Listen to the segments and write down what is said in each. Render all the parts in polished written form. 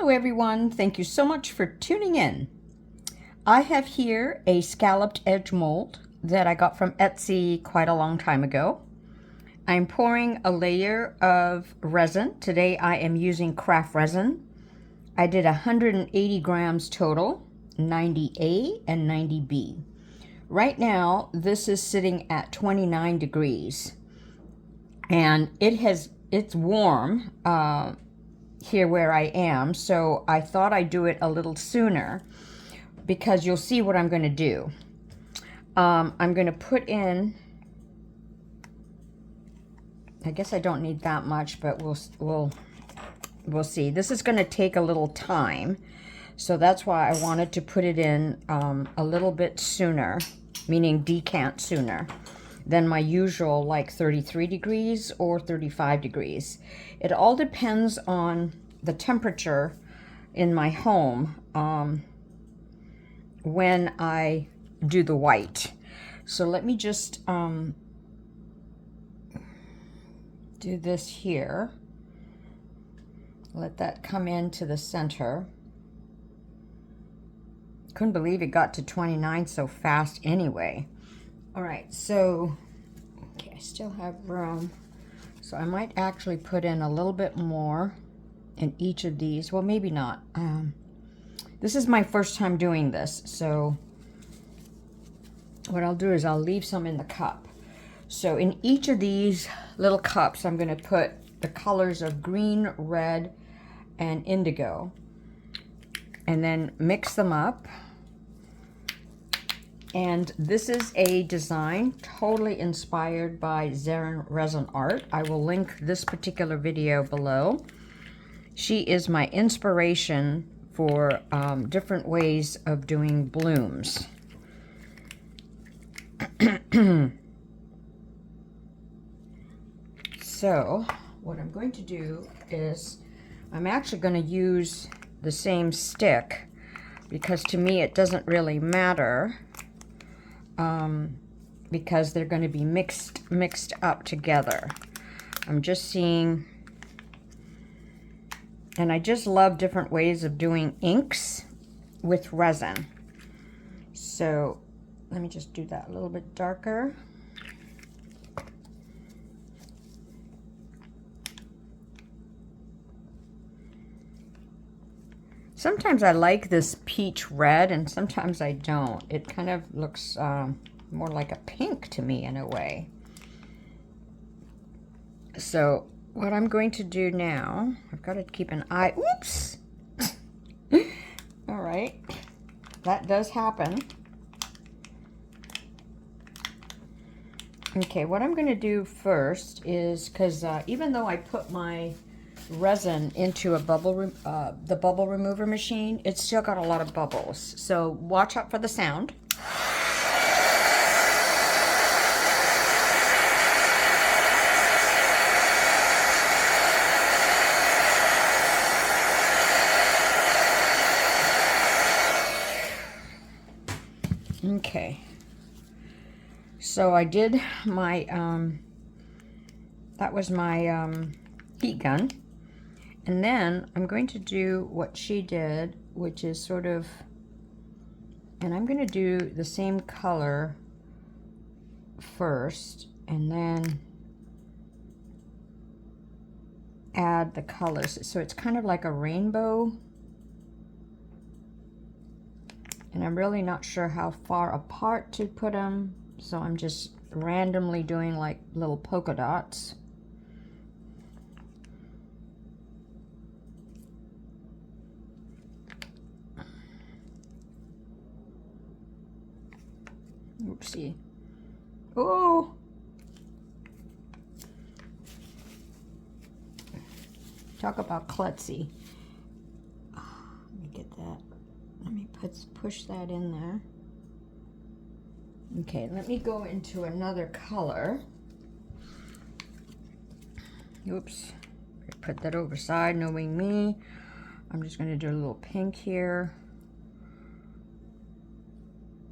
Hello everyone, thank you so much for tuning in. I have here a scalloped edge mold that I got from Etsy quite a long time ago. I'm pouring a layer of resin. Today I am using craft resin. I did 180 grams total, 90A and 90B. Right now this is sitting at 29 degrees and it's warm here where I am, so I thought I'd do it a little sooner because you'll see what I'm going to do. I'm going to put in, I guess I don't need that much, but we'll see. This is going to take a little time, so that's why I wanted to put it in a little bit sooner, meaning decant sooner than my usual, like 33 degrees or 35 degrees. It all depends on the temperature in my home when I do the white. So let me just do this here. Let that come into the center. Couldn't believe it got to 29 so fast anyway. All right, so, okay, I still have room. So I might actually put in a little bit more in each of these. Well, maybe not. This is my first time doing this, so what I'll do is I'll leave some in the cup. So in each of these little cups, I'm going to put the colors of green, red, and indigo, and then mix them up. And this is a design totally inspired by Resin art. I will link this particular video below. She is my inspiration for different ways of doing blooms. So what I'm going to do is I'm actually going to use the same stick because to me it doesn't really matter. Because they're going to be mixed up together. I'm just seeing, and I just love different ways of doing inks with resin. So let me just do that a little bit darker. Sometimes I like this peach red and sometimes I don't. It kind of looks more like a pink to me in a way. So what I'm going to do now, I've got to keep an eye, oops! All right, that does happen. Okay, what I'm going to do first is, because even though I put my resin into a the bubble remover machine, it's still got a lot of bubbles. So watch out for the sound. Okay, so I did my, that was my heat gun. And then I'm going to do what she did, which is sort of, and I'm going to do the same color first, and then add the colors. So it's kind of like a rainbow. And I'm really not sure how far apart to put them, so I'm just randomly doing like little polka dots. Oopsie. Oh! Talk about klutzy. Let me get that. Let me push that in there. Okay, let me go into another color. Oops. Put that over side, knowing me. I'm just going to do a little pink here.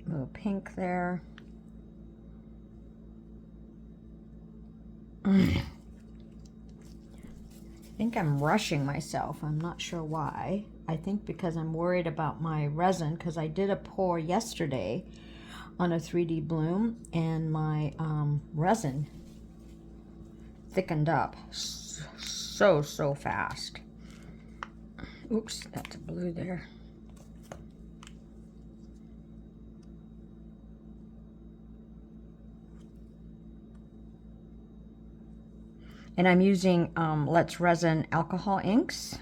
A little pink there. I think I'm rushing myself. I'm not sure why. I think because I'm worried about my resin, because I did a pour yesterday on a 3D bloom and my resin thickened up so fast. Oops, that's a blue there. And I'm using Let's Resin alcohol inks.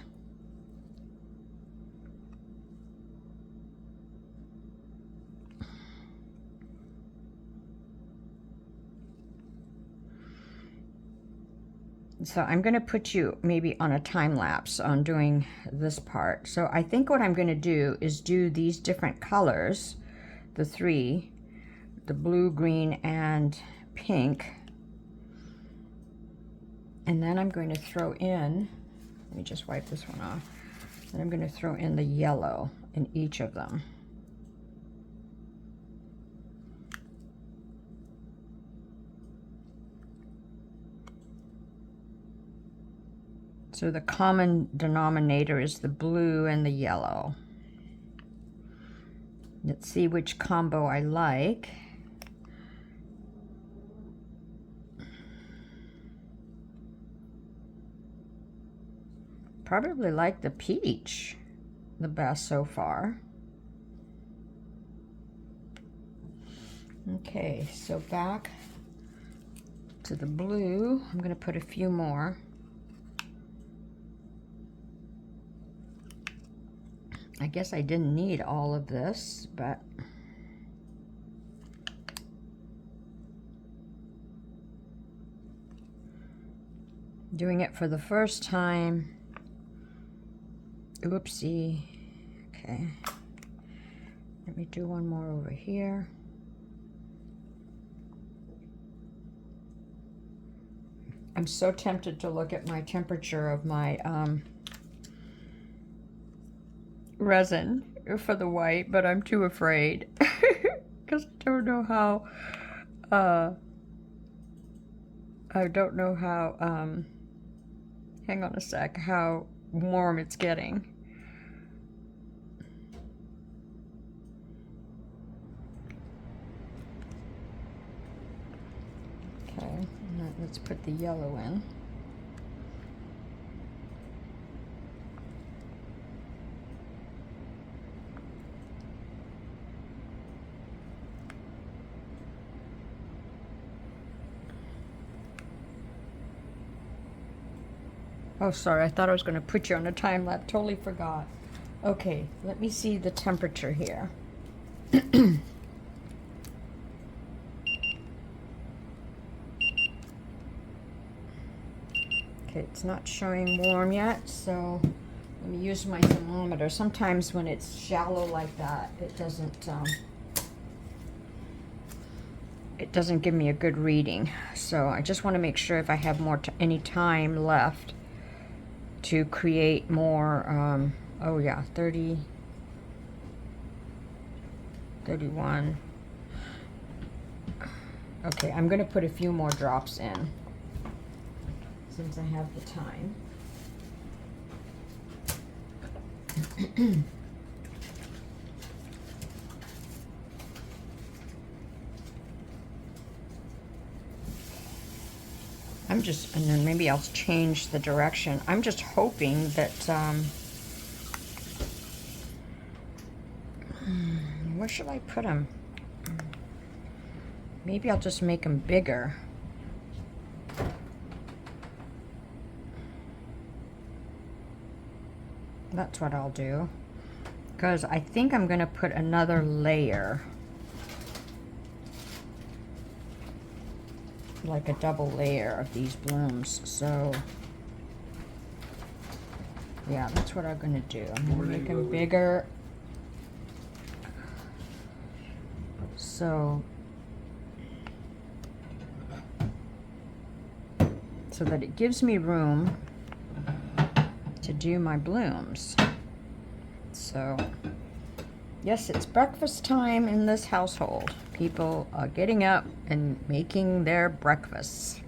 So I'm going to put you maybe on a time lapse on doing this part. So I think what I'm going to do is do these different colors, the three, the blue, green, and pink. And then I'm going to throw in, let me just wipe this one off. Then I'm going to throw in the yellow in each of them. So the common denominator is the blue and the yellow. Let's see which combo I like. Probably like the peach the best so far. Okay, so back to the blue. I'm going to put a few more. I guess I didn't need all of this, but doing it for the first time. Oopsie. Okay. Let me do one more over here. I'm so tempted to look at my temperature of my resin for the white, but I'm too afraid because I don't know how hang on a sec, how warm it's getting. Okay, let's put the yellow in. Oh, sorry, I thought I was going to put you on a time lapse. Totally forgot. Okay, let me see the temperature here. Okay, it's not showing warm yet, so let me use my thermometer. Sometimes when it's shallow like that, it doesn't give me a good reading. So I just want to make sure if I have any time left to create more. Oh yeah, 30, 31. Okay, I'm going to put a few more drops in since I have the time. And then maybe I'll change the direction. I'm just hoping that, where should I put them? Maybe I'll just make them bigger. That's what I'll do. Because I think I'm going to put another layer. Like a double layer of these blooms. So yeah, that's what I'm going to do. I'm going to make them bigger. So that it gives me room to do my blooms. So yes, it's breakfast time in this household. People are getting up and making their breakfasts.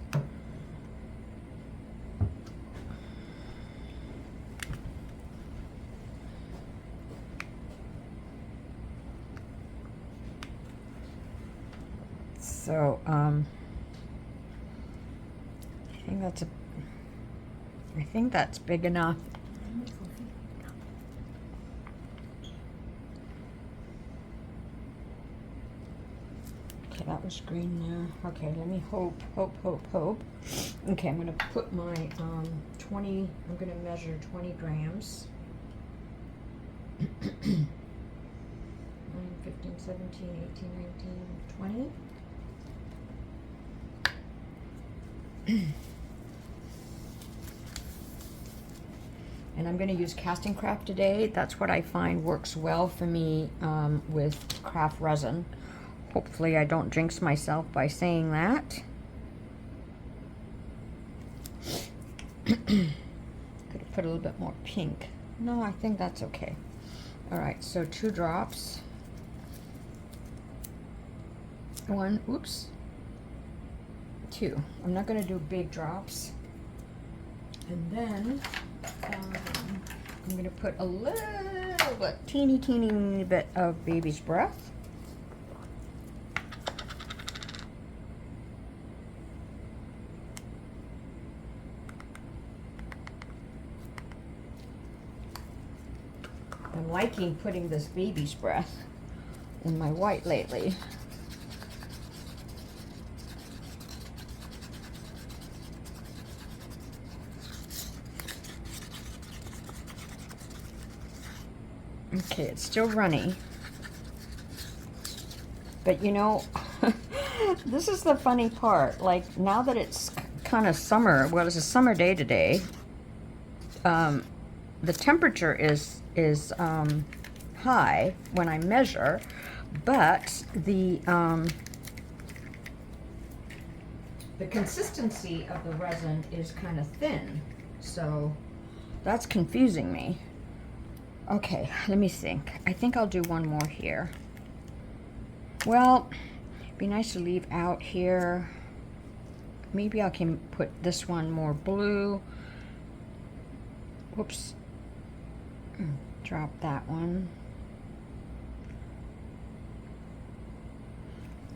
So I think that's big enough. Okay, that was green there. Okay, let me hope. Okay, I'm gonna put my 20, I'm gonna measure 20 grams. 9, 15, 17, 18, 19, 20. And I'm going to use Casting Craft today. That's what I find works well for me with craft resin. Hopefully I don't jinx myself by saying that. Could have put a little bit more pink. No, I think that's okay. All right, so 2 drops. 1, oops. 2. I'm not going to do big drops. And then I'm going to put a little bit, teeny bit of baby's breath. I'm liking putting this baby's breath in my white lately. Okay, it's still runny. But you know, this is the funny part. Like, now that it's kind of summer, well, it's a summer day today, the temperature is high when I measure, but the consistency of the resin is kind of thin, so that's confusing me. Okay, let me think. I think I'll do one more here. Well, it'd be nice to leave out here. Maybe I can put this one more blue. Whoops. Drop that one.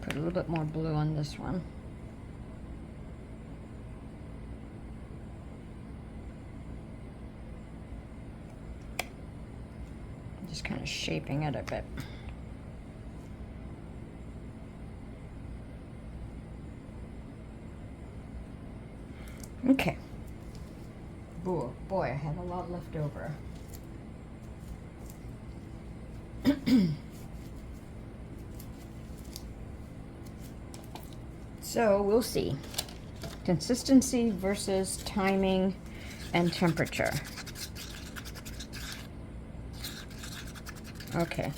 Put a little bit more blue on this one. Just kind of shaping it a bit. Okay. Boy, I have a lot left over. So we'll see. Consistency versus timing and temperature. Okay.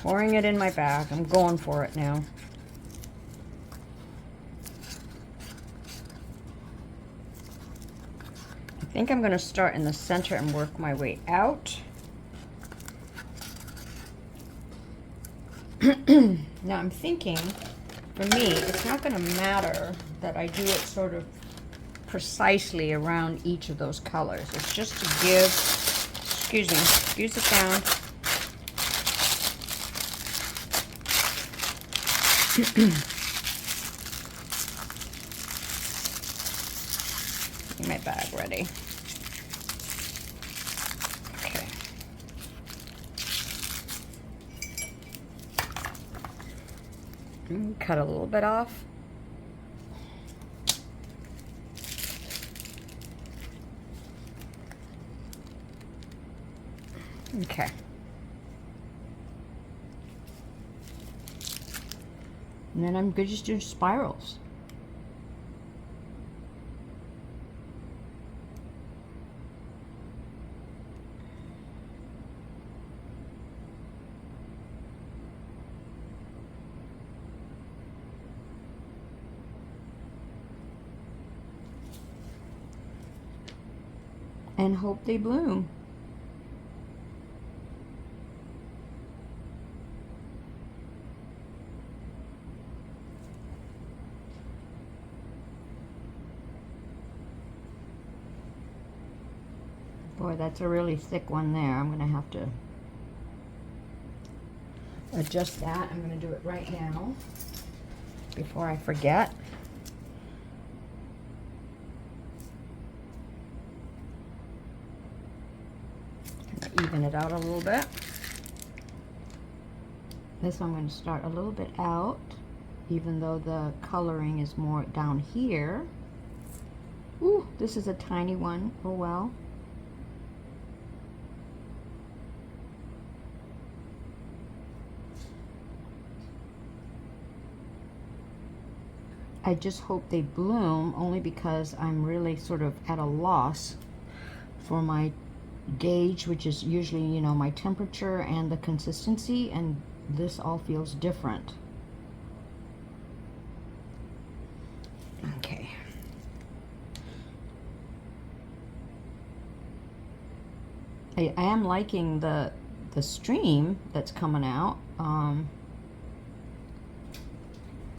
Pouring it in my bag. I'm going for it now. I think I'm going to start in the center and work my way out. Now I'm thinking, for me, it's not going to matter that I do it sort of precisely around each of those colors. It's just to give, excuse me, excuse the sound. Get my bag ready. Okay. Cut a little bit off. Okay. And then I'm just doing spirals. And hope they bloom. Boy, that's a really thick one there. I'm going to have to adjust that. I'm going to do it right now before I forget. Even it out a little bit. This I'm going to start a little bit out, even though the coloring is more down here. Ooh, this is a tiny one. Oh well. I just hope they bloom, only because I'm really sort of at a loss for my gauge, which is usually, you know, my temperature and the consistency, and this all feels different. Okay. I am liking the stream that's coming out.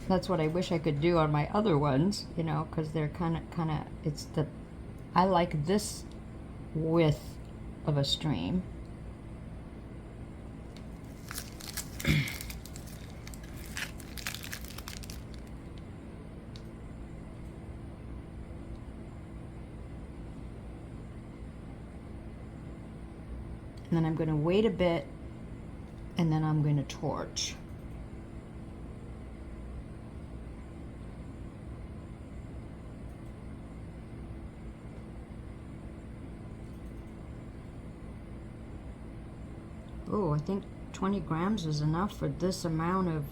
That's what I wish I could do on my other ones, you know, because they're kind of, it's the, I like this width of a stream. And then I'm going to wait a bit, and then I'm going to torch. Oh, I think 20 grams is enough for this amount of,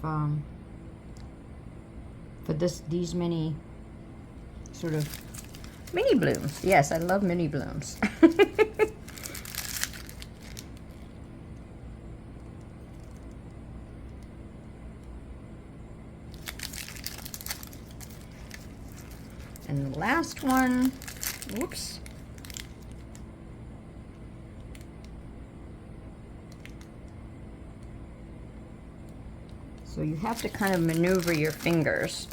for these many sort of mini blooms. Yes, I love mini blooms. And the last one, whoops. So you have to kind of maneuver your fingers.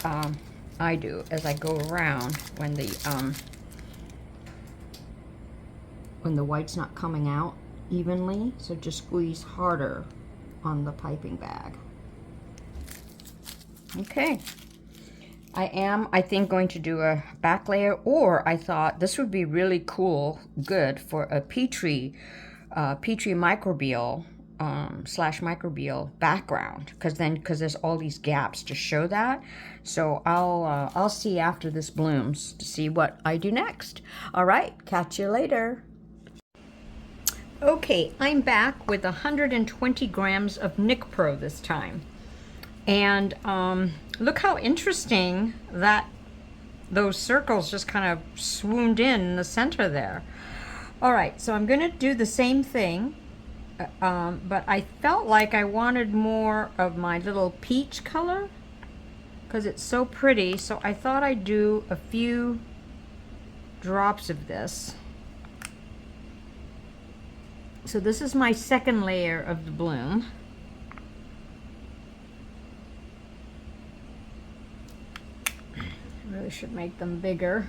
I do, as I go around when the white's not coming out evenly. So just squeeze harder on the piping bag. Okay. I think, going to do a back layer, or I thought this would be really cool, good for a Petri microbial slash microbial background, because there's all these gaps to show that. So I'll see after this blooms to see what I do next. All right, catch you later. Okay, I'm back with 120 grams of NicPro this time. And look how interesting that those circles just kind of swooned in the center there. All right, so I'm going to do the same thing, but I felt like I wanted more of my little peach color because it's so pretty. So I thought I'd do a few drops of this. So this is my second layer of the bloom. Really should make them bigger.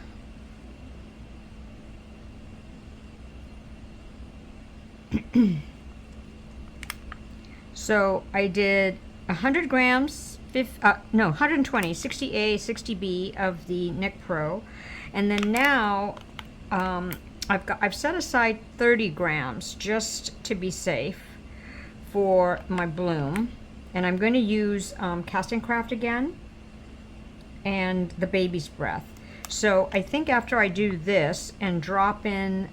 So I did 100 grams, 120, 60A, 60B of the NicPro, and then now I've set aside 30 grams just to be safe for my bloom, and I'm going to use Casting Craft again and the baby's breath. So I think after I do this and drop in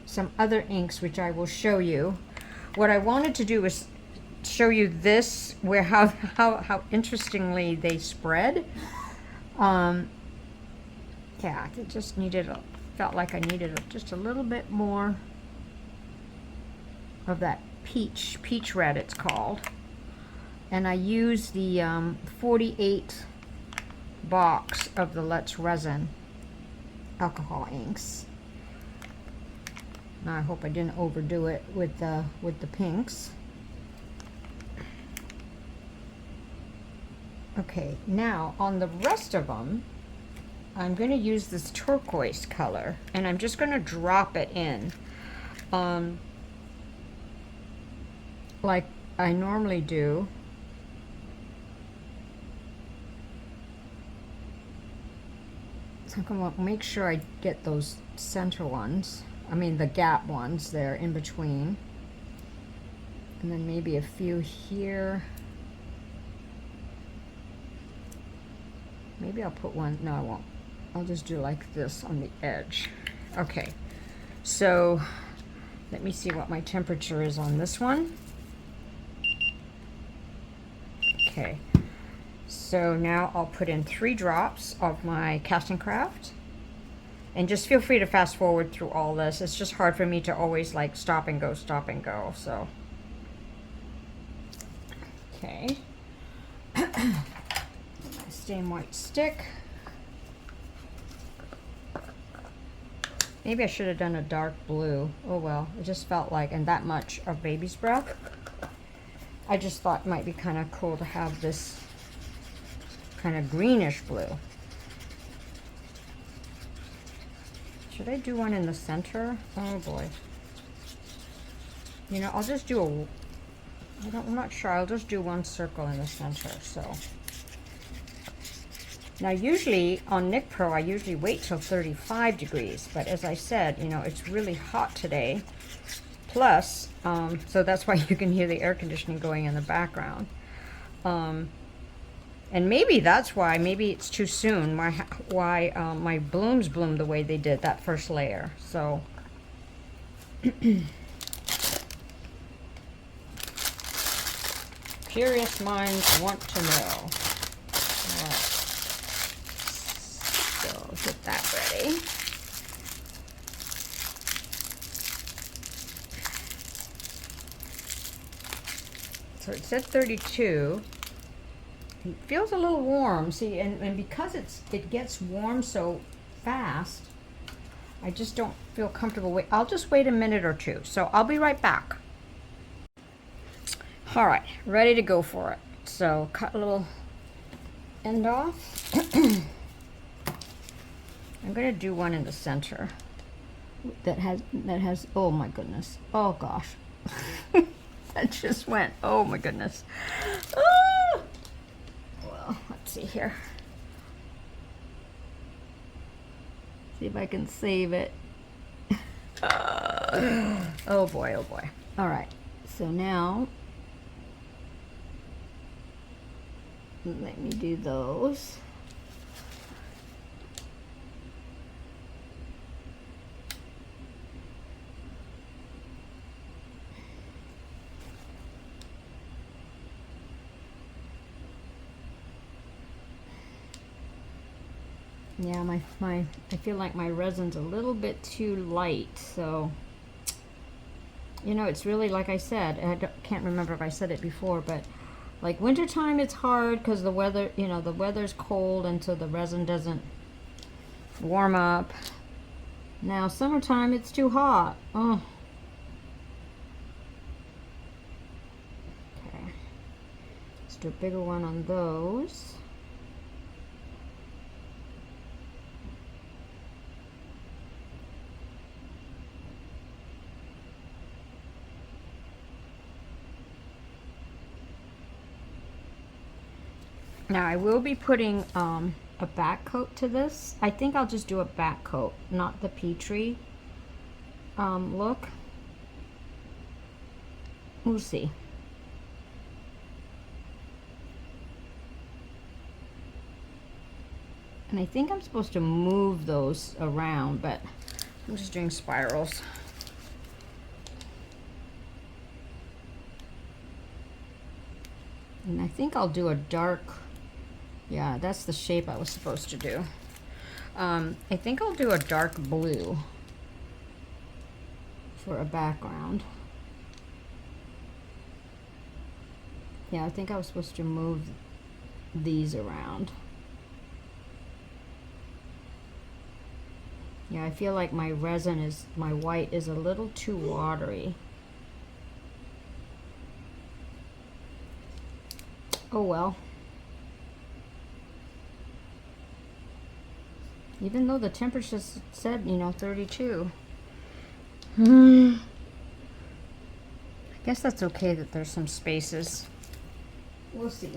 some other inks, which I will show you, what I wanted to do is show you this, where how interestingly they spread. Yeah, it just felt like I needed just a little bit more of that peach red, it's called. And I use the 48 box of the Let's Resin alcohol inks. Now I hope I didn't overdo it with the pinks. Okay, now on the rest of them, I'm going to use this turquoise color, and I'm just going to drop it in, like I normally do. So I'm going to make sure I get those center ones. I mean the gap ones there in between. And then maybe a few here. Maybe I'll put one, no I won't. I'll just do like this on the edge. Okay, so let me see what my temperature is on this one. Okay, so now I'll put in 3 drops of my Casting Craft. And just feel free to fast forward through all this. It's just hard for me to always like stop and go, so. Okay. Stain white stick. Maybe I should have done a dark blue. Oh well, it just felt like, and that much of baby's breath. I just thought it might be kind of cool to have this kind of greenish blue. Should I do one in the center? Oh boy. You know, I'll just do a, I'm not sure, I'll just do one circle in the center, so. Now usually on NicPro I usually wait till 35 degrees, but as I said, you know, it's really hot today. Plus, so that's why you can hear the air conditioning going in the background. And maybe that's why, maybe it's too soon, why my blooms bloom the way they did, that first layer, so. Curious minds want to know. All right. So get that ready. So it said 32. It feels a little warm. See, and because it gets warm so fast, I just don't feel comfortable. I'll just wait a minute or two. So I'll be right back. All right, ready to go for it. So cut a little end off. I'm gonna do one in the center that has, oh my goodness, oh gosh. That just went, oh my goodness. Ah! Well, let's see here. See if I can save it. Oh boy, oh boy. All right, so now, let me do those. Yeah, I feel like my resin's a little bit too light, so, you know, it's really, like I said, I can't remember if I said it before, but like wintertime it's hard because the weather, you know, the weather's cold and so the resin doesn't warm up. Now summertime it's too hot. Oh. Okay. Let's do a bigger one on those. Now I will be putting a back coat to this. I think I'll just do a back coat, not the Petrie look. We'll see. And I think I'm supposed to move those around, but I'm just doing spirals. And I think I'll do a dark, yeah, that's the shape I was supposed to do. I think I'll do a dark blue for a background. Yeah, I think I was supposed to move these around. Yeah, I feel like my resin is, my white is a little too watery. Oh well. Even though the temperature said, you know, 32. I Guess that's okay that there's some spaces. We'll see.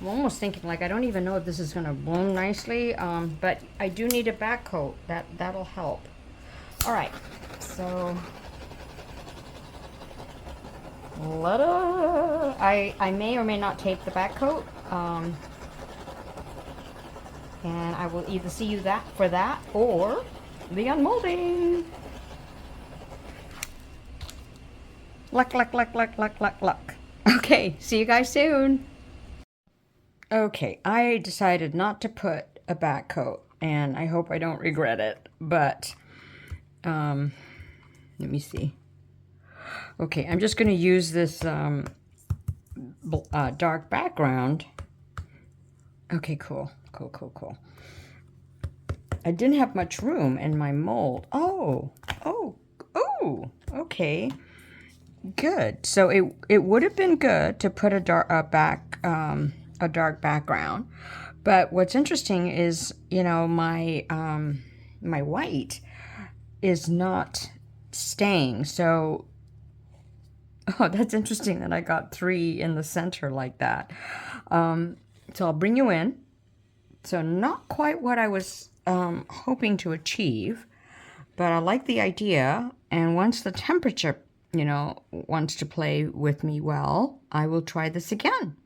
I'm almost thinking, like, I don't even know if this is going to bloom nicely, but I do need a back coat. That'll help. All right, so I may or may not take the back coat, and I will either see you for that or the unmolding. Luck, luck, luck, luck, luck, luck, luck. Okay, see you guys soon. Okay, I decided not to put a back coat, and I hope I don't regret it, but let me see. Okay, I'm just going to use this dark background. Okay, cool. I didn't have much room in my mold. Oh, okay. Good. So it would have been good to put a dark background, but what's interesting is, you know, my my white is not staying. So, oh, that's interesting that I got 3 in the center like that. So I'll bring you in. So not quite what I was hoping to achieve, but I like the idea. And once the temperature, you know, wants to play with me well, I will try this again.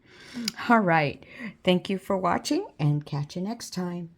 All right. Thank you for watching, and catch you next time.